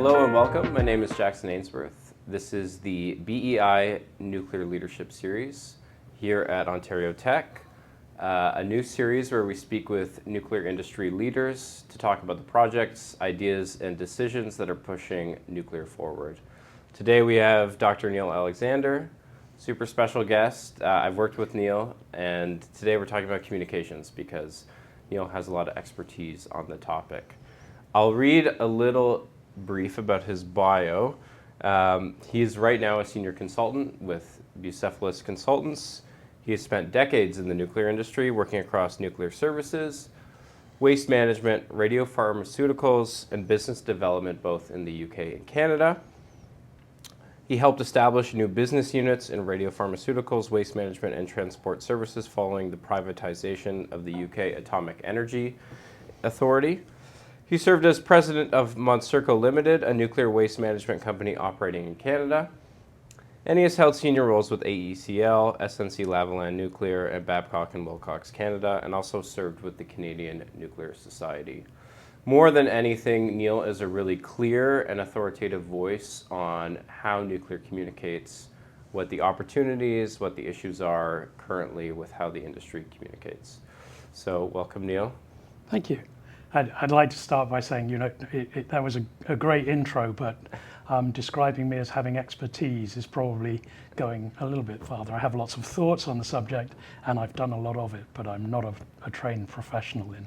Hello and welcome. My name is Jackson Ainsworth. This is the BEI Nuclear Leadership Series here at Ontario Tech, a new series where we speak with nuclear industry leaders to talk about the projects, ideas, and decisions that are pushing nuclear forward. Today we have Dr. Neil Alexander, super special guest. I've worked with Neil, and today we're talking about communications because Neil has a lot of expertise on the topic. I'll read a little brief about his bio. He is right now a senior consultant with Bucephalus Consultants. He has spent decades in the nuclear industry working across nuclear services, waste management, radiopharmaceuticals, and business development both in the UK and Canada. He helped establish new business units in radiopharmaceuticals, waste management, and transport services following the privatization of the UK Atomic Energy Authority. He served as president of Montserrat Limited, a nuclear waste management company operating in Canada. And he has held senior roles with AECL, SNC-Lavalin Nuclear, and Babcock and Wilcox Canada, and also served with the Canadian Nuclear Society. More than anything, Neil is a really clear and authoritative voice on how nuclear communicates, what the opportunities, what the issues are currently with how the industry communicates. So welcome, Neil. Thank you. I'd like to start by saying, that was a great intro, but describing me as having expertise is probably going a little bit farther. I have lots of thoughts on the subject, and I've done a lot of it, but I'm not a trained professional in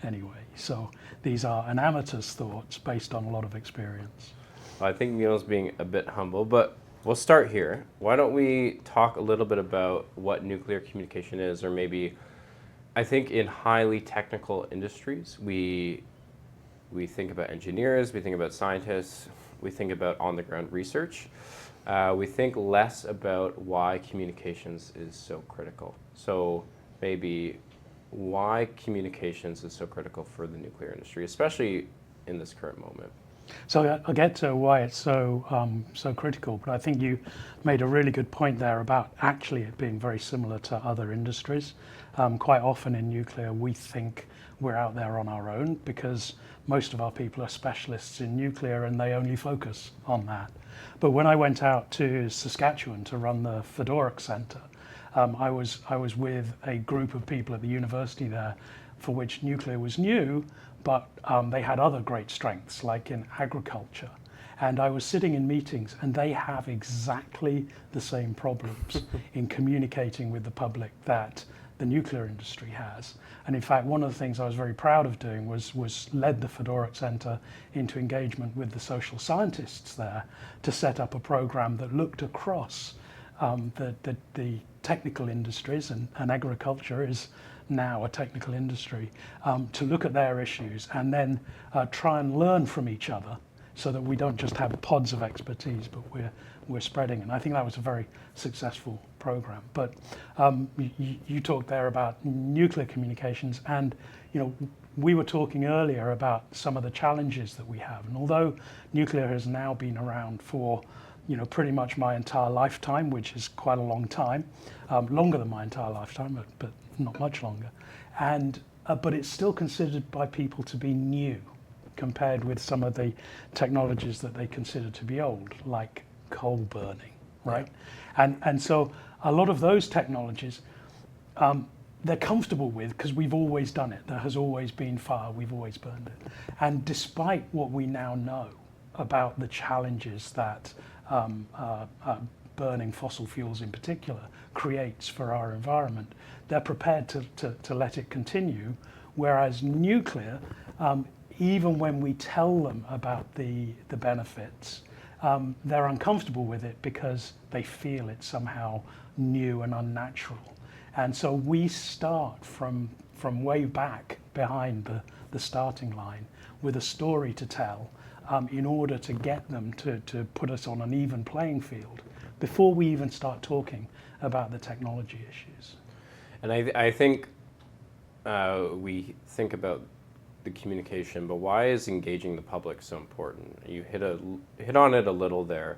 any way. So these are an amateur's thoughts based on a lot of experience. Well, I think Neil's being a bit humble, but we'll start here. Why don't we talk a little bit about what nuclear communication is, or maybe I think in highly technical industries, we think about engineers, we think about scientists, we think about on-the-ground research. We think less about why communications is so critical. So maybe why communications is so critical for the nuclear industry, especially in this current moment. So I'll get to why it's so critical, but I think you made a really good point there about actually it being very similar to other industries. Quite often in nuclear, we think we're out there on our own because most of our people are specialists in nuclear and they only focus on that. But when I went out to Saskatchewan to run the Fedoric Centre, I was with a group of people at the university there for which nuclear was new, but they had other great strengths, like in agriculture. And I was sitting in meetings, and they have exactly the same problems in communicating with the public that the nuclear industry has. And in fact, one of the things I was very proud of doing was led the Fedoric Centre into engagement with the social scientists there to set up a program that looked across the technical industries, and agriculture is now a technical industry, to look at their issues and then try and learn from each other so that we don't just have pods of expertise, but we're spreading. And I think that was a very successful program. But you talked there about nuclear communications, and we were talking earlier about some of the challenges that we have. And although nuclear has now been around for pretty much my entire lifetime, which is quite a long time, longer than my entire lifetime, but not much longer. But it's still considered by people to be new compared with some of the technologies that they consider to be old, like coal burning, right? Yeah. And so a lot of those technologies, they're comfortable with because we've always done it. There has always been fire, we've always burned it. And despite what we now know about the challenges that burning fossil fuels in particular creates for our environment, they're prepared to let it continue, whereas nuclear, even when we tell them about the benefits, they're uncomfortable with it because they feel it's somehow new and unnatural. And so we start from way back behind the starting line with a story to tell in order to get them to put us on an even playing field before we even start talking about the technology issues. And I think we think about the communication, but why is engaging the public so important? You hit on it a little there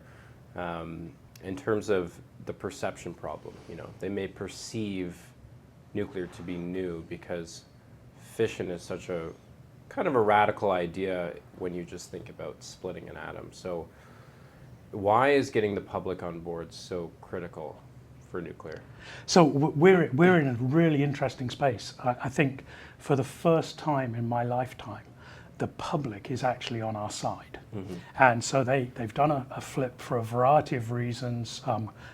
in terms of the perception problem. They may perceive nuclear to be new because fission is such a kind of a radical idea when you just think about splitting an atom. So why is getting the public on board so critical for nuclear? So we're in a really interesting space. I think for the first time in my lifetime, the public is actually on our side. And so they've done a flip for a variety of reasons.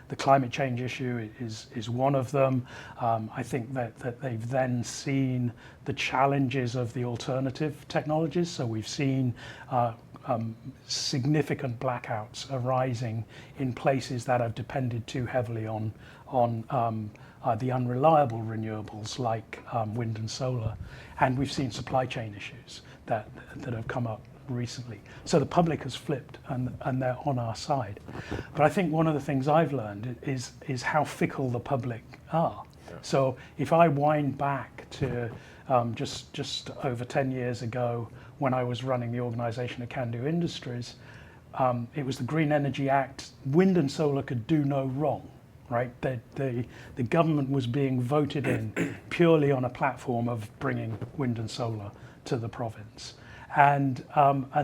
The climate change issue is one of them. I think that they've then seen the challenges of the alternative technologies. So we've seen significant blackouts arising in places that have depended too heavily on the unreliable renewables like wind and solar. And we've seen supply chain issues that have come up recently. So the public has flipped and they're on our side. But I think one of the things I've learned is how fickle the public are. Yeah. So if I wind back to just over 10 years ago when I was running the organisation of Can-Do Industries, it was the Green Energy Act. Wind and solar could do no wrong. Right, the government was being voted in purely on a platform of bringing wind and solar to the province, and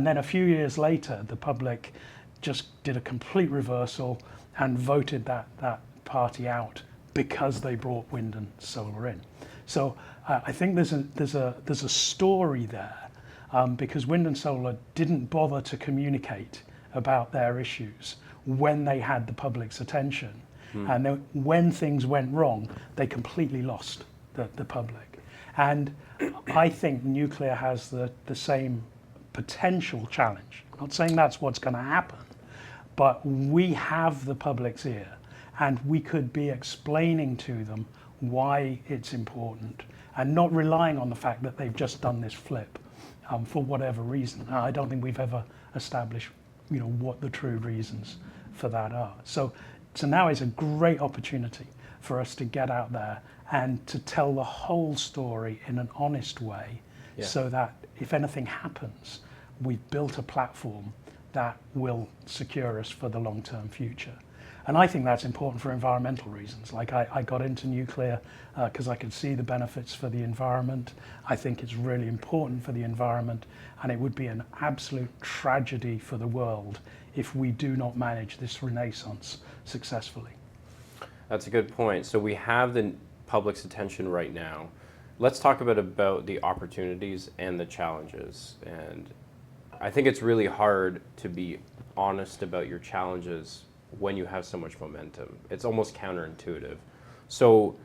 then a few years later, the public just did a complete reversal and voted that party out because they brought wind and solar in. So I think there's a story there because wind and solar didn't bother to communicate about their issues when they had the public's attention. And then when things went wrong, they completely lost the public. And I think nuclear has the same potential challenge. I'm not saying that's what's going to happen, but we have the public's ear, and we could be explaining to them why it's important and not relying on the fact that they've just done this flip for whatever reason. I don't think we've ever established, what the true reasons for that are. So now is a great opportunity for us to get out there and to tell the whole story in an honest way, so that if anything happens, we've built a platform that will secure us for the long-term future. And I think that's important for environmental reasons. Like I got into nuclear because I could see the benefits for the environment. I think it's really important for the environment, and it would be an absolute tragedy for the world if we do not manage this renaissance successfully. That's a good point. So we have the public's attention right now. Let's talk about the opportunities and the challenges. And I think it's really hard to be honest about your challenges when you have so much momentum. It's almost counterintuitive. So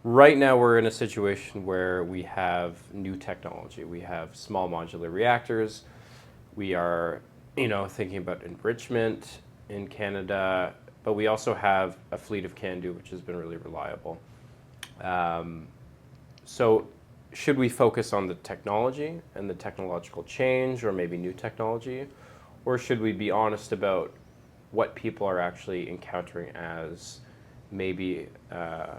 right now we're in a situation where we have new technology. We have small modular reactors. We are, thinking about enrichment in Canada, but we also have a fleet of Can-Do, which has been really reliable. So should we focus on the technology and the technological change, or maybe new technology, or should we be honest about what people are actually encountering as maybe, a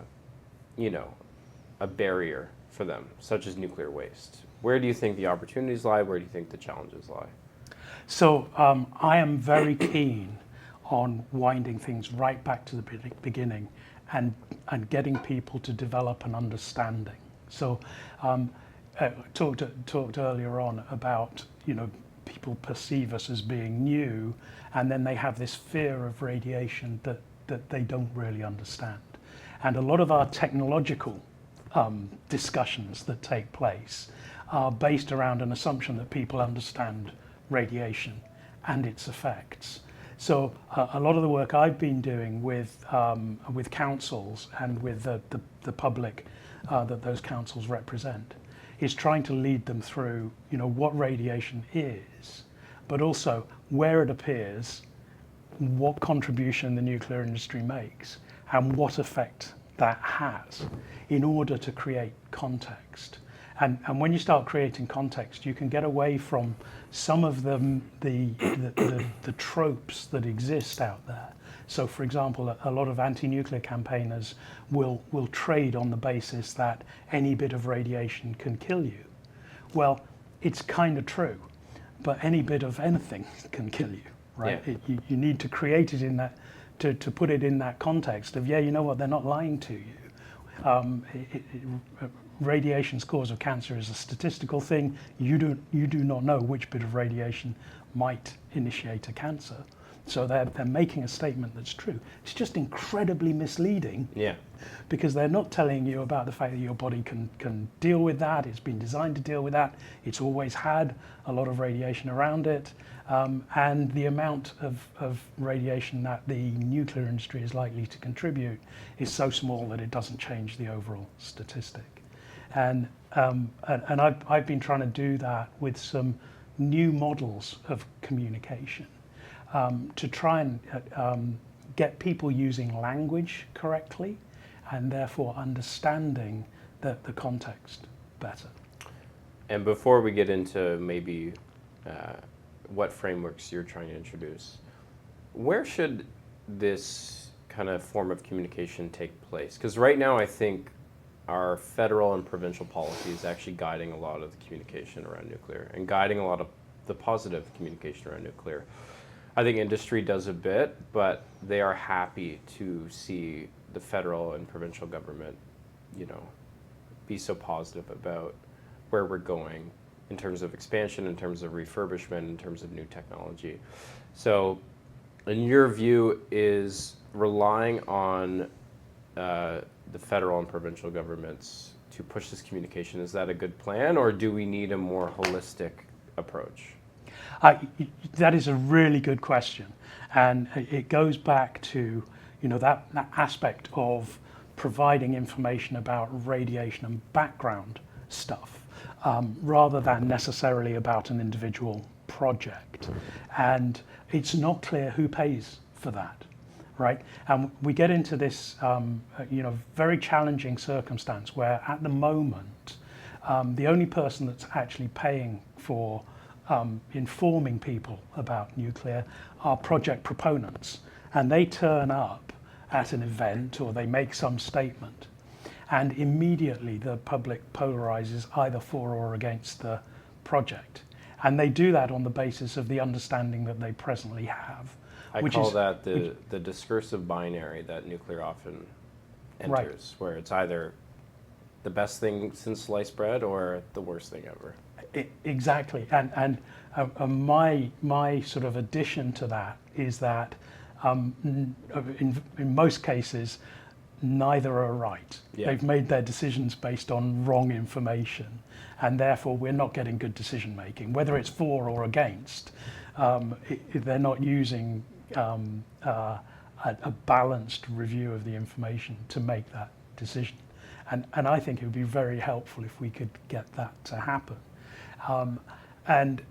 barrier for them, such as nuclear waste? Where do you think the opportunities lie? Where do you think the challenges lie? So I am very keen on winding things right back to the beginning and getting people to develop an understanding. So talked earlier on about, people perceive us as being new, and then they have this fear of radiation that they don't really understand. And a lot of our technological discussions that take place are based around an assumption that people understand radiation and its effects. So a lot of the work I've been doing with councils and with the public that those councils represent is trying to lead them through, what radiation is, but also where it appears, what contribution the nuclear industry makes, and what effect that has, in order to create context. And when you start creating context, you can get away from some of the tropes that exist out there. So, for example, a lot of anti-nuclear campaigners will trade on the basis that any bit of radiation can kill you. Well, it's kind of true, but any bit of anything can kill you, right? Yeah. You need to create it in that, to put it in that context of, you know what, they're not lying to you. radiation's cause of cancer is a statistical thing. You do not know which bit of radiation might initiate a cancer. So they're making a statement that's true. It's just incredibly misleading. Yeah. Because they're not telling you about the fact that your body can deal with that. It's been designed to deal with that. It's always had a lot of radiation around it. And the amount of radiation that the nuclear industry is likely to contribute is so small that it doesn't change the overall statistic. And I've been trying to do that with some new models of communication. To try and get people using language correctly and therefore understanding the context better. And before we get into maybe what frameworks you're trying to introduce, where should this kind of form of communication take place? Because right now I think our federal and provincial policy is actually guiding a lot of the communication around nuclear and guiding a lot of the positive communication around nuclear. I think industry does a bit, but they are happy to see the federal and provincial government, be so positive about where we're going in terms of expansion, in terms of refurbishment, in terms of new technology. So, in your view, is relying on the federal and provincial governments to push this communication, is that a good plan, or do we need a more holistic approach? That is a really good question, and it goes back to that aspect of providing information about radiation and background stuff, rather than necessarily about an individual project. And it's not clear who pays for that, right? And we get into this very challenging circumstance where at the moment the only person that's actually paying for informing people about nuclear are project proponents, and they turn up at an event or they make some statement, and immediately the public polarizes either for or against the project, and they do that on the basis of the understanding that they presently have. I call that the discursive binary that nuclear often enters, right, where it's either the best thing since sliced bread or the worst thing ever. Exactly, and my sort of addition to that is that in most cases neither are right. Yeah. They've made their decisions based on wrong information, and therefore we're not getting good decision making. Whether it's for or against, they're not using a balanced review of the information to make that decision. And I think it would be very helpful if we could get that to happen. And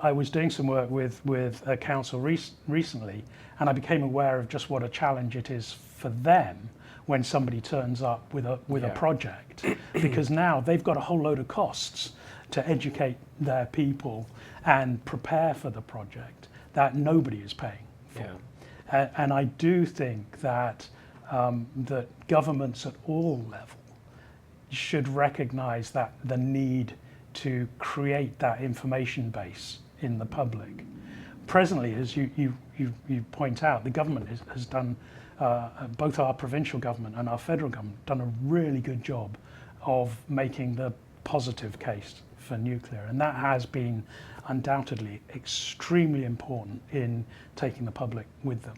I was doing some work with a council recently, and I became aware of just what a challenge it is for them when somebody turns up with a project, because now they've got a whole load of costs to educate their people and prepare for the project that nobody is paying for. Yeah. And I do think that that governments at all levels should recognize that the need to create that information base in the public. Presently, as you point out, the government has done, both our provincial government and our federal government, done a really good job of making the positive case for nuclear, and that has been undoubtedly extremely important in taking the public with them.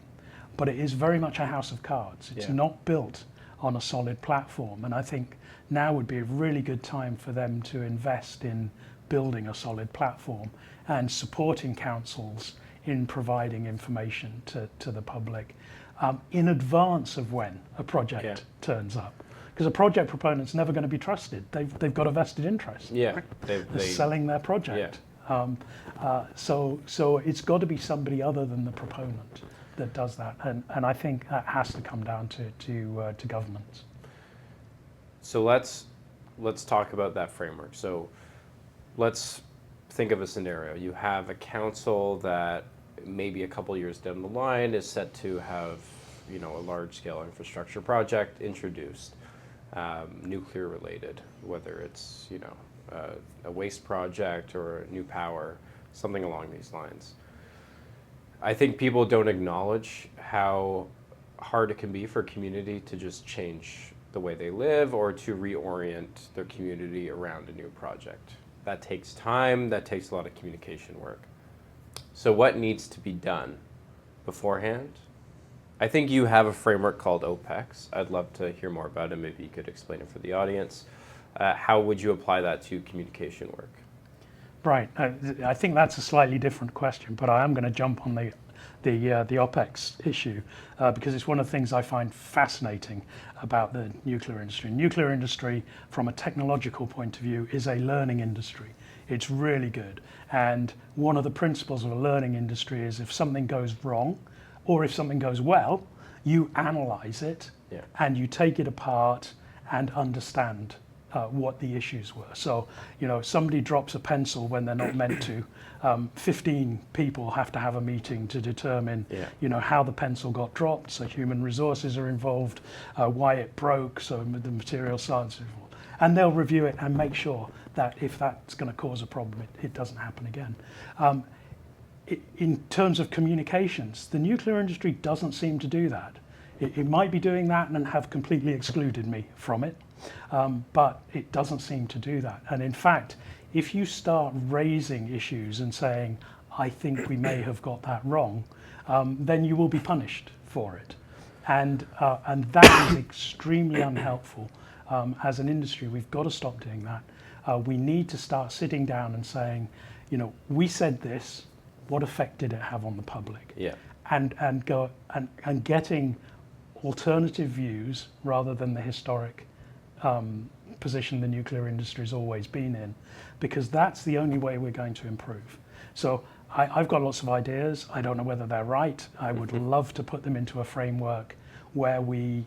But it is very much a house of cards. It's not built on a solid platform, and I think now would be a really good time for them to invest in building a solid platform and supporting councils in providing information to the public in advance of when a project turns up. Because a project proponent's never going to be trusted. They've got a vested interest. Yeah, right? they're selling their project. Yeah. So it's got to be somebody other than the proponent that does that, and I think that has to come down to governments. So let's talk about that framework. So let's think of a scenario. You have a council that maybe a couple years down the line is set to have a large-scale infrastructure project introduced, nuclear related, whether it's a waste project or new power, something along these lines. I think people don't acknowledge how hard it can be for a community to just change the way they live or to reorient their community around a new project. That takes time, that takes a lot of communication work. So what needs to be done beforehand? I think you have a framework called OPEX. I'd love to hear more about it. Maybe you could explain it for the audience. How would you apply that to communication work? Right. I think that's a slightly different question, but I am going to jump on the OPEX issue because it's one of the things I find fascinating about the nuclear industry. Nuclear industry, from a technological point of view, is a learning industry. It's really good. And one of the principles of a learning industry is if something goes wrong or if something goes well, you analyze it and you take it apart and understand what the issues were. So, somebody drops a pencil when they're not meant to. 15 people have to have a meeting to determine, how the pencil got dropped. So human resources are involved, why it broke. So the material science is involved, and they'll review it and make sure that if that's going to cause a problem, it doesn't happen again. In terms of communications, the nuclear industry doesn't seem to do that. It might be doing that and have completely excluded me from it, but it doesn't seem to do that. And in fact, if you start raising issues and saying, I think we may have got that wrong, then you will be punished for it. And that is extremely unhelpful. As an industry, we've got to stop doing that. We need to start sitting down and saying, we said this, what effect did it have on the public? Yeah. And go and getting alternative views rather than the historic position the nuclear industry has always been in, because that's the only way we're going to improve. So I've got lots of ideas. I don't know whether they're right. I would love to put them into a framework where we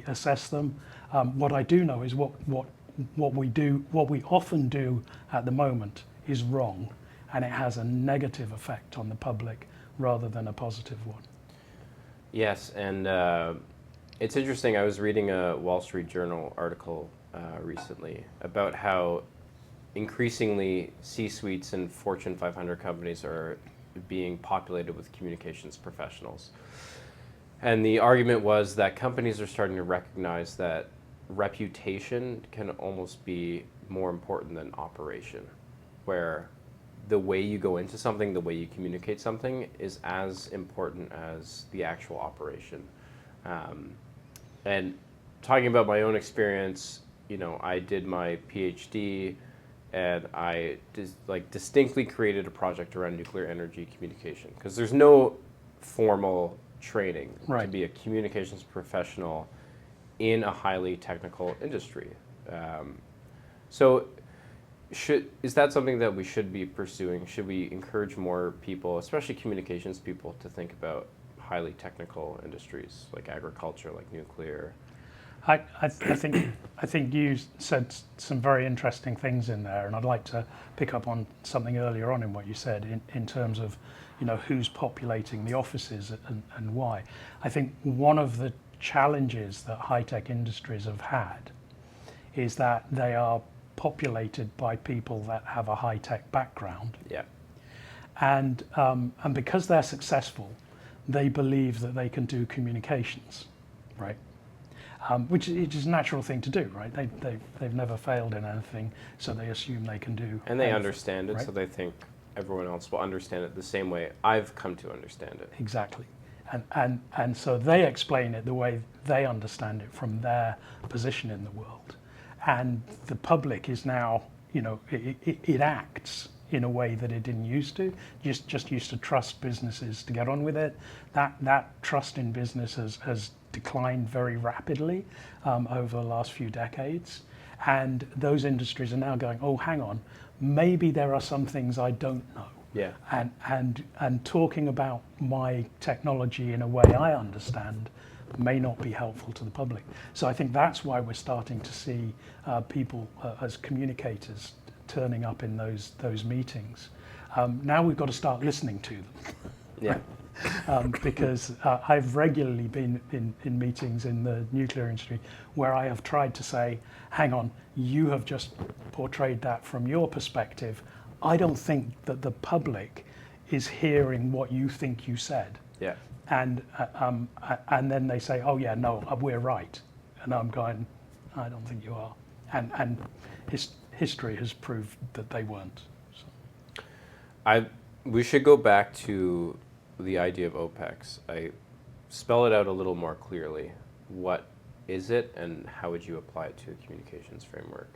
assess them. What I do know is what we often do at the moment is wrong, and it has a negative effect on the public rather than a positive one. Yes, and it's interesting. I was reading a Wall Street Journal article recently about how increasingly C-suites and Fortune 500 companies are being populated with communications professionals. And the argument was that companies are starting to recognize that reputation can almost be more important than operation, where the way you go into something, the way you communicate something is as important as the actual operation. And talking about my own experience, I did my PhD and I distinctly created a project around nuclear energy communication because there's no formal training to be a communications professional in a highly technical industry. So is that something that we should be pursuing? Should we encourage more people, especially communications people, to think about highly technical industries like agriculture, like nuclear? I think you said some very interesting things in there, and I'd like to pick up on something earlier on in what you said in terms of who's populating the offices and why. I think one of the challenges that high-tech industries have had is that they are populated by people that have a high-tech background. Yeah. And because they're successful, they believe that they can do communications, right? Which is a natural thing to do, right? They've never failed in anything, so they assume they can do. And they understand it, so they think everyone else will understand it the same way I've come to understand it. Exactly. And so they explain it the way they understand it from their position in the world. And the public is now, it acts in a way that it didn't used to. Just used to trust businesses to get on with it. That trust in business has declined very rapidly over the last few decades. And those industries are now going, oh, hang on, maybe there are some things I don't know. Yeah. And talking about my technology in a way I understand may not be helpful to the public. So I think that's why we're starting to see people as communicators turning up in those meetings. Now we've got to start listening to them. Yeah. Because I've regularly been in meetings in the nuclear industry where I have tried to say, hang on, you have just portrayed that from your perspective. I don't think that the public is hearing what you think you said. Yeah. And then they say, oh yeah, no, we're right. And I'm going, I don't think you are. And history has proved that they weren't. So. We should go back to the idea of OPEX. I spell it out a little more clearly. What is it, and how would you apply it to a communications framework?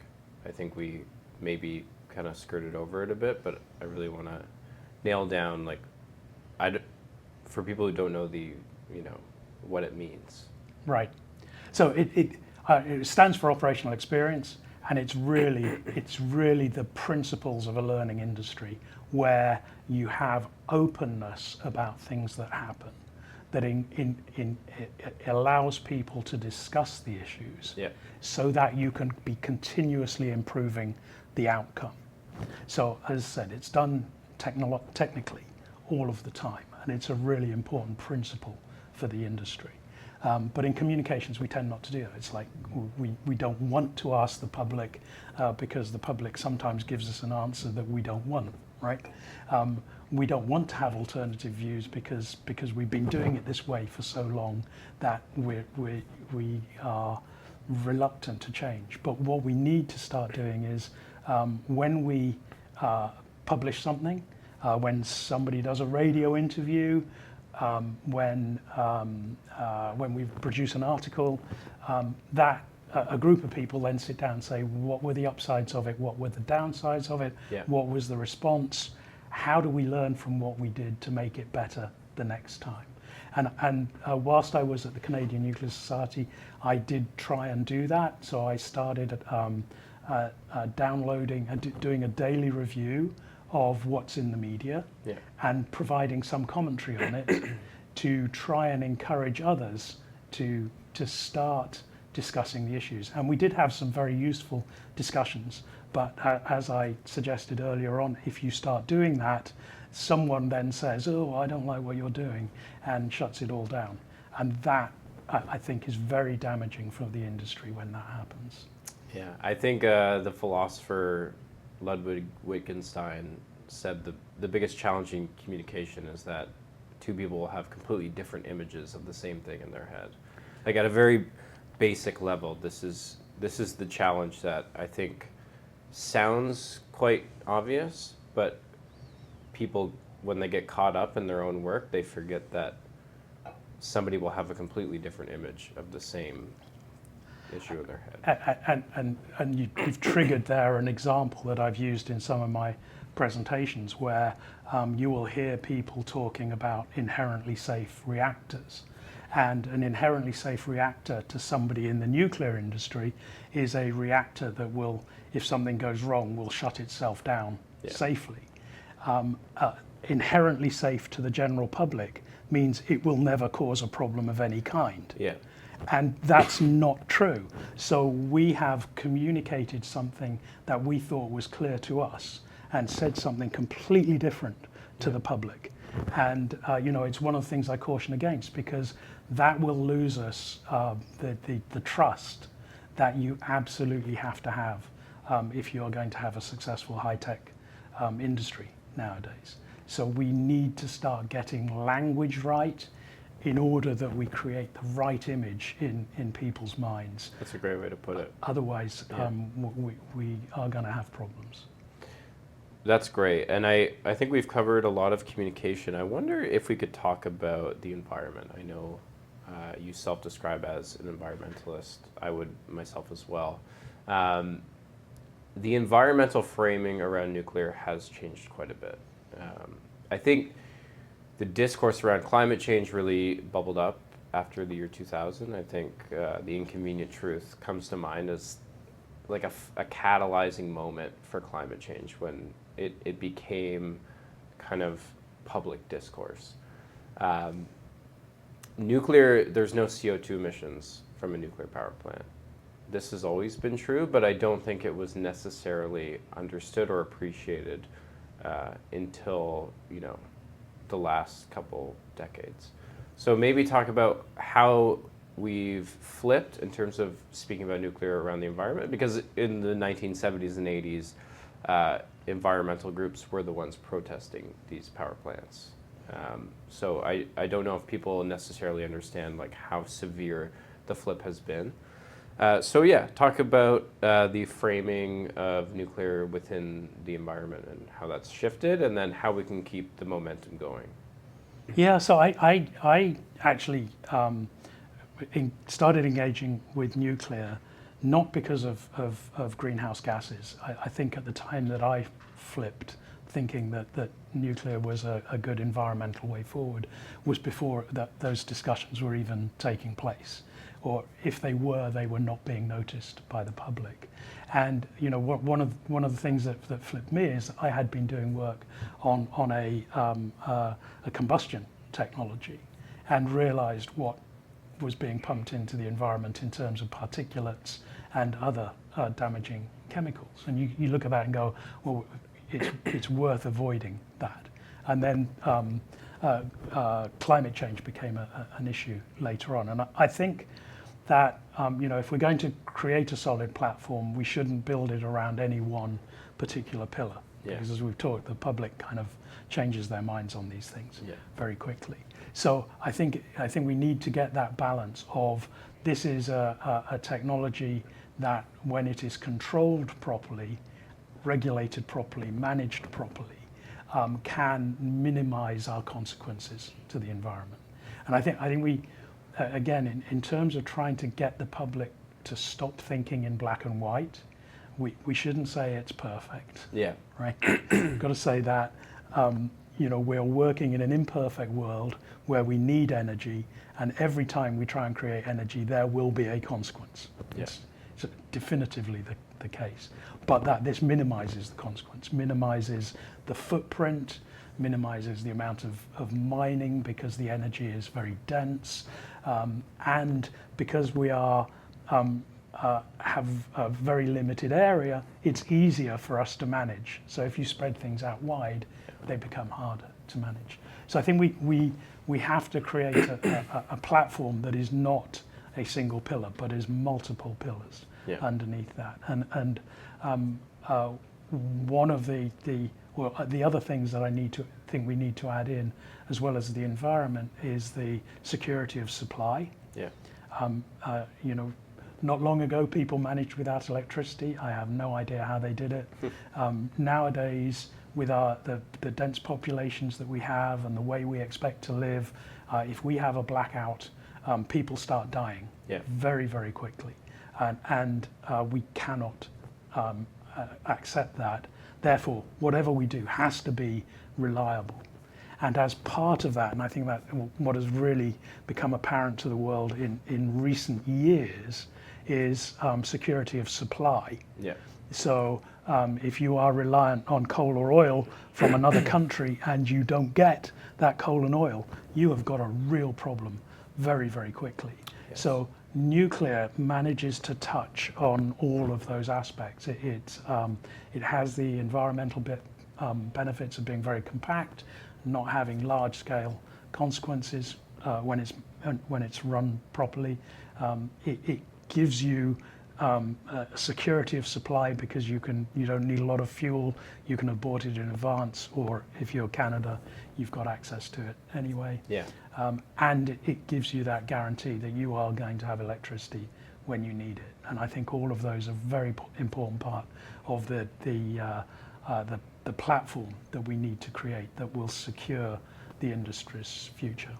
I think we maybe kind of skirted over it a bit, but I really want to nail down, like, for people who don't know what it means. Right. So it stands for operational experience, and it's really the principles of a learning industry where you have openness about things that happen, that it allows people to discuss the issues, Yeah. so that you can be continuously improving the outcome. So as I said, it's done technically all of the time, and it's a really important principle for the industry. But in communications, we tend not to do that. It's like we don't want to ask the public because the public sometimes gives us an answer that we don't want, right? We don't want to have alternative views because we've been doing it this way for so long that we are reluctant to change. But what we need to start doing is when we publish something, when somebody does a radio interview, when we produce an article, that a group of people then sit down and say, what were the upsides of it? What were the downsides of it? Yeah. What was the response? How do we learn from what we did to make it better the next time? And whilst I was at the Canadian Nuclear Society, I did try and do that. So I started downloading and doing a daily review of what's in the media, Yeah. and providing some commentary on it to try and encourage others to start discussing the issues. And we did have some very useful discussions, but as I suggested earlier on, if you start doing that, someone then says, oh, I don't like what you're doing, and shuts it all down. And that, I think, is very damaging for the industry when that happens. Yeah, I think the philosopher Ludwig Wittgenstein said the biggest challenge in communication is that two people will have completely different images of the same thing in their head. Like, at a very basic level, this is the challenge that I think sounds quite obvious, but people, when they get caught up in their own work, they forget that somebody will have a completely different image of the same issue in their head. And you've triggered there an example that I've used in some of my presentations where you will hear people talking about inherently safe reactors. And an inherently safe reactor to somebody in the nuclear industry is a reactor that will, if something goes wrong, will shut itself down safely. Inherently safe to the general public means it will never cause a problem of any kind. Yeah. And that's not true. So we have communicated something that we thought was clear to us and said something completely different to the public. And it's one of the things I caution against, because that will lose us the trust that you absolutely have to have if you're going to have a successful high-tech industry nowadays. So we need to start getting language right in order that we create the right image in people's minds. That's a great way to put it. Otherwise, we are going to have problems. That's great. And I think we've covered a lot of communication. I wonder if we could talk about the environment. I know you self-describe as an environmentalist. I would myself as well. The environmental framing around nuclear has changed quite a bit. I think the discourse around climate change really bubbled up after the year 2000. I think the inconvenient truth comes to mind as like a catalyzing moment for climate change when it became kind of public discourse. Nuclear, there's no CO2 emissions from a nuclear power plant. This has always been true, but I don't think it was necessarily understood or appreciated until, the last couple decades. So maybe talk about how we've flipped in terms of speaking about nuclear around the environment, because in the 1970s and 80s, environmental groups were the ones protesting these power plants. So I don't know if people necessarily understand like how severe the flip has been. So yeah, talk about the framing of nuclear within the environment and how that's shifted, and then how we can keep the momentum going. Yeah, so I actually started engaging with nuclear not because of greenhouse gases. I think at the time that I flipped thinking that nuclear was a good environmental way forward was before those discussions were even taking place. Or if they were not being noticed by the public. And you know, one of the things that flipped me is I had been doing work on a combustion technology, and realised what was being pumped into the environment in terms of particulates and other damaging chemicals. And you look at that and go, well, it's worth avoiding that. And then climate change became an issue later on. And I think that you know, if we're going to create a solid platform, we shouldn't build it around any one particular pillar. Yeah. Because as we've talked, the public kind of changes their minds on these things Yeah. very quickly. So I think we need to get that balance of this is a technology that, when it is controlled properly, regulated properly, managed properly, can minimize our consequences to the environment. And I think we, again, in terms of trying to get the public to stop thinking in black and white, we shouldn't say it's perfect. Yeah. Right? We've got to say that you know, we're working in an imperfect world where we need energy, and every time we try and create energy, there will be a consequence. Yeah. It's definitively the case. But that this minimizes the consequence, minimizes the footprint, minimizes the amount of mining because the energy is very dense, and because we are have a very limited area, it's easier for us to manage. So if you spread things out wide, they become harder to manage. So I think we have to create a platform that is not a single pillar, but is multiple pillars underneath that. And one of the other things that I think we need to add in, as well as the environment, is the security of supply. Yeah. You know, not long ago, people managed without electricity. I have no idea how they did it. Nowadays, with the dense populations that we have and the way we expect to live, if we have a blackout, people start dying very, very quickly. And we cannot accept that. Therefore, whatever we do has to be reliable. And as part of that, and I think that what has really become apparent to the world in recent years is security of supply. Yeah. So if you are reliant on coal or oil from another country and you don't get that coal and oil, you have got a real problem very, very quickly. Yes. So nuclear manages to touch on all of those aspects. It has the environmental benefits of being very compact, not having large-scale consequences when it's run properly. It gives you security of supply because you don't need a lot of fuel. You can abort it in advance, or if you're Canada, you've got access to it anyway. Yeah. And it gives you that guarantee that you are going to have electricity when you need it. And I think all of those are very important part of the platform that we need to create that will secure the industry's future.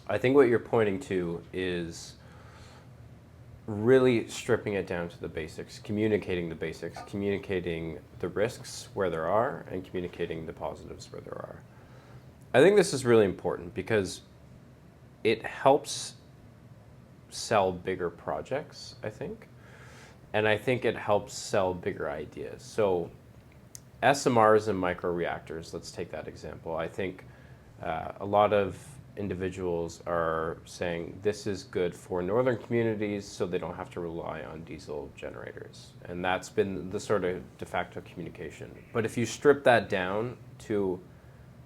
I think what you're pointing to is really stripping it down to the basics, communicating the basics, communicating the risks where there are, and communicating the positives where there are. I think this is really important because it helps sell bigger projects, I think, and I think it helps sell bigger ideas. So SMRs and microreactors, let's take that example. I think a lot of individuals are saying this is good for northern communities so they don't have to rely on diesel generators. And that's been the sort of de facto communication. But if you strip that down to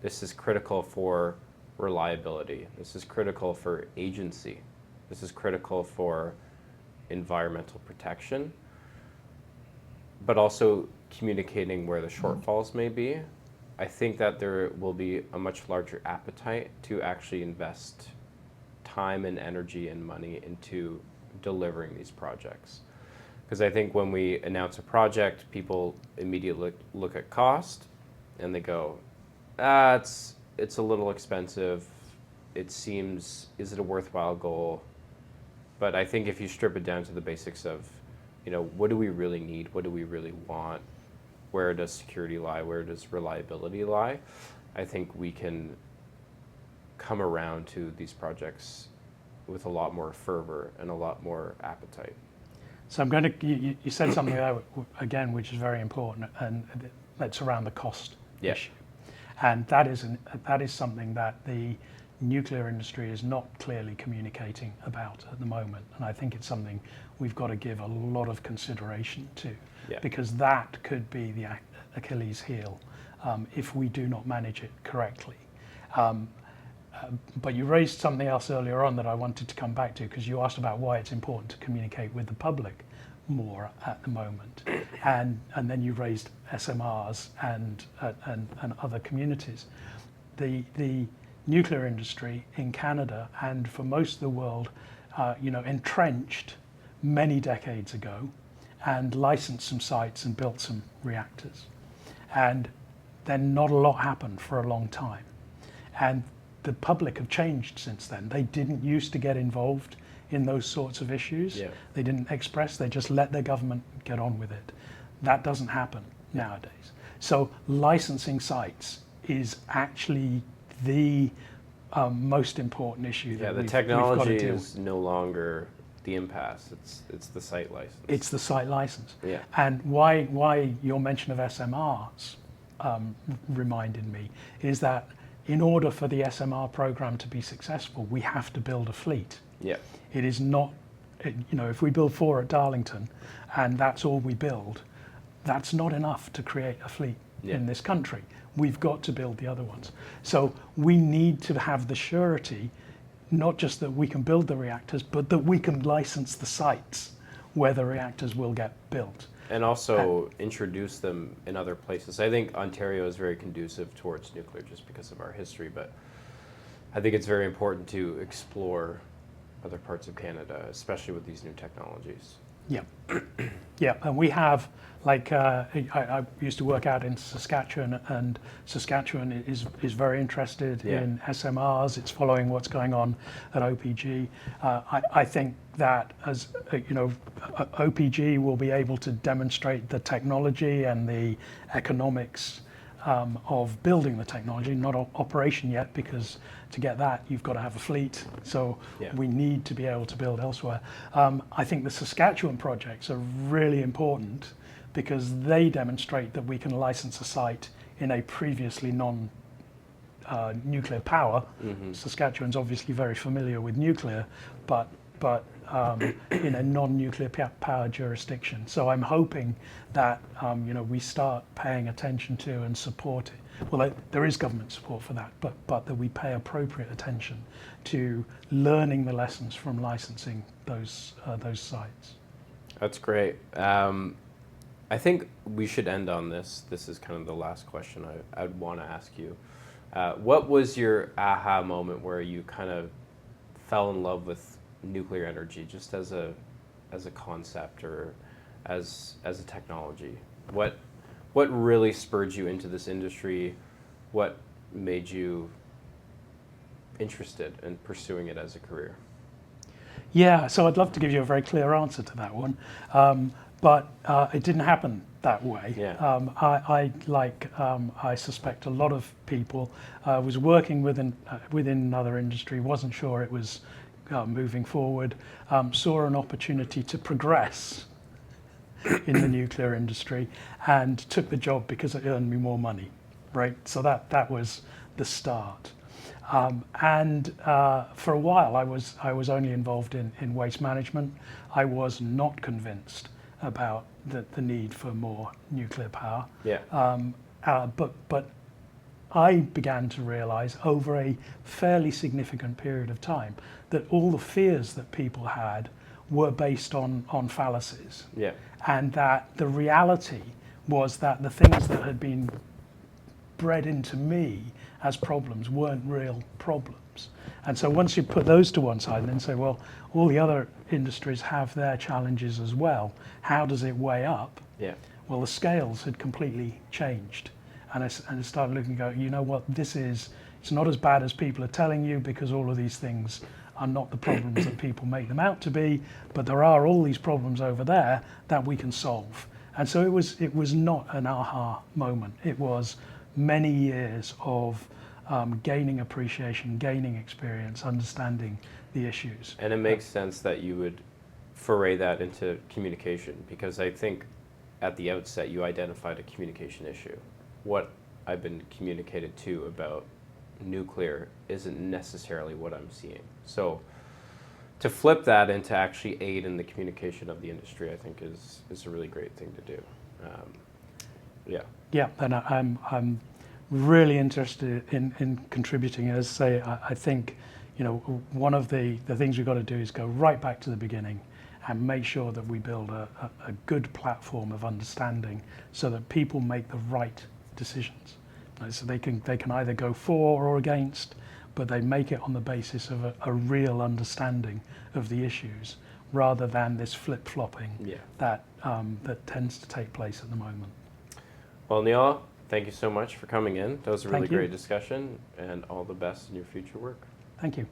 this is critical for reliability, this is critical for agency, this is critical for environmental protection, but also communicating where the shortfalls may be, I think that there will be a much larger appetite to actually invest time and energy and money into delivering these projects? Because I think when we announce a project, people immediately look at cost and they go, it's a little expensive. It seems, is it a worthwhile goal? But I think if you strip it down to the basics of, what do we really need? What do we really want? Where does security lie? Where does reliability lie? I think we can come around to these projects with a lot more fervor and a lot more appetite. So I'm going to, you said something there, again, which is very important, and that's around the cost issue. And that is something that the nuclear industry is not clearly communicating about at the moment. And I think it's something we've got to give a lot of consideration to, because that could be the Achilles heel if we do not manage it correctly. But you raised something else earlier on that I wanted to come back to, because you asked about why it's important to communicate with the public more at the moment, and then you raised SMRs and other communities. The nuclear industry in Canada and for most of the world, entrenched many decades ago, and licensed some sites and built some reactors, and then not a lot happened for a long time, and the public have changed since then. They didn't used to get involved in those sorts of issues. Yeah. They didn't express, they just let their government get on with it. That doesn't happen nowadays. So licensing sites is actually the most important issue that the technology is no longer the impasse, it's the site license. It's the site license. Yeah. And why your mention of SMRs reminded me is that in order for the SMR program to be successful, we have to build a fleet. Yeah. It is not, if we build 4 at Darlington and that's all we build, that's not enough to create a fleet in this country. We've got to build the other ones. So we need to have the surety, not just that we can build the reactors, but that we can license the sites where the reactors will get built. And also introduce them in other places. I think Ontario is very conducive towards nuclear just because of our history, but I think it's very important to explore other parts of Canada, especially with these new technologies. Yeah, yeah, and we have, I used to work out in Saskatchewan, and Saskatchewan is very interested in SMRs. It's following what's going on at OPG. I think that as OPG will be able to demonstrate the technology and the economics of building the technology, not operation yet, because to get that you've got to have a fleet, so we need to be able to build elsewhere. I think the Saskatchewan projects are really important because they demonstrate that we can license a site in a previously non-nuclear power. Saskatchewan's obviously very familiar with nuclear, but in a non-nuclear power jurisdiction. So I'm hoping that we start paying attention to and support it. Well, there is government support for that, but that we pay appropriate attention to learning the lessons from licensing those sites. That's great. I think we should end on this. This is kind of the last question I'd want to ask you. What was your aha moment where you kind of fell in love with nuclear energy just as a concept or as a technology? What really spurred you into this industry? What made you interested in pursuing it as a career? Yeah, so I'd love to give you a very clear answer to that one, but it didn't happen that way. Yeah. I suspect a lot of people, was working within another industry, wasn't sure it was moving forward, saw an opportunity to progress in the nuclear industry and took the job because it earned me more money, right? So that was the start. And for a while I was only involved in waste management. I was not convinced about the need for more nuclear power. Yeah. But I began to realize over a fairly significant period of time that all the fears that people had were based on fallacies. Yeah. And that the reality was that the things that had been bred into me as problems weren't real problems. And so once you put those to one side and then say, well, all the other industries have their challenges as well, how does it weigh up? Yeah. Well, the scales had completely changed. And I started looking and go, you know what, it's not as bad as people are telling you, because all of these things are not the problems that people make them out to be, but there are all these problems over there that we can solve. And so it was not an aha moment. It was many years of gaining appreciation, gaining experience, understanding the issues. And it makes sense that you would foray that into communication, because I think at the outset you identified a communication issue. What I've been communicated to about nuclear isn't necessarily what I'm seeing. So to flip that and to actually aid in the communication of the industry, I think is a really great thing to do. Yeah. Yeah, and I'm really interested in contributing. As I say, I think, you know, one of the things we've got to do is go right back to the beginning and make sure that we build a good platform of understanding so that people make the right decisions. So they can either go for or against, but they make it on the basis of a real understanding of the issues, rather than this flip-flopping that tends to take place at the moment. Well, Neil, thank you so much for coming in. That was a really Thank you. great discussion, and all the best in your future work. Thank you.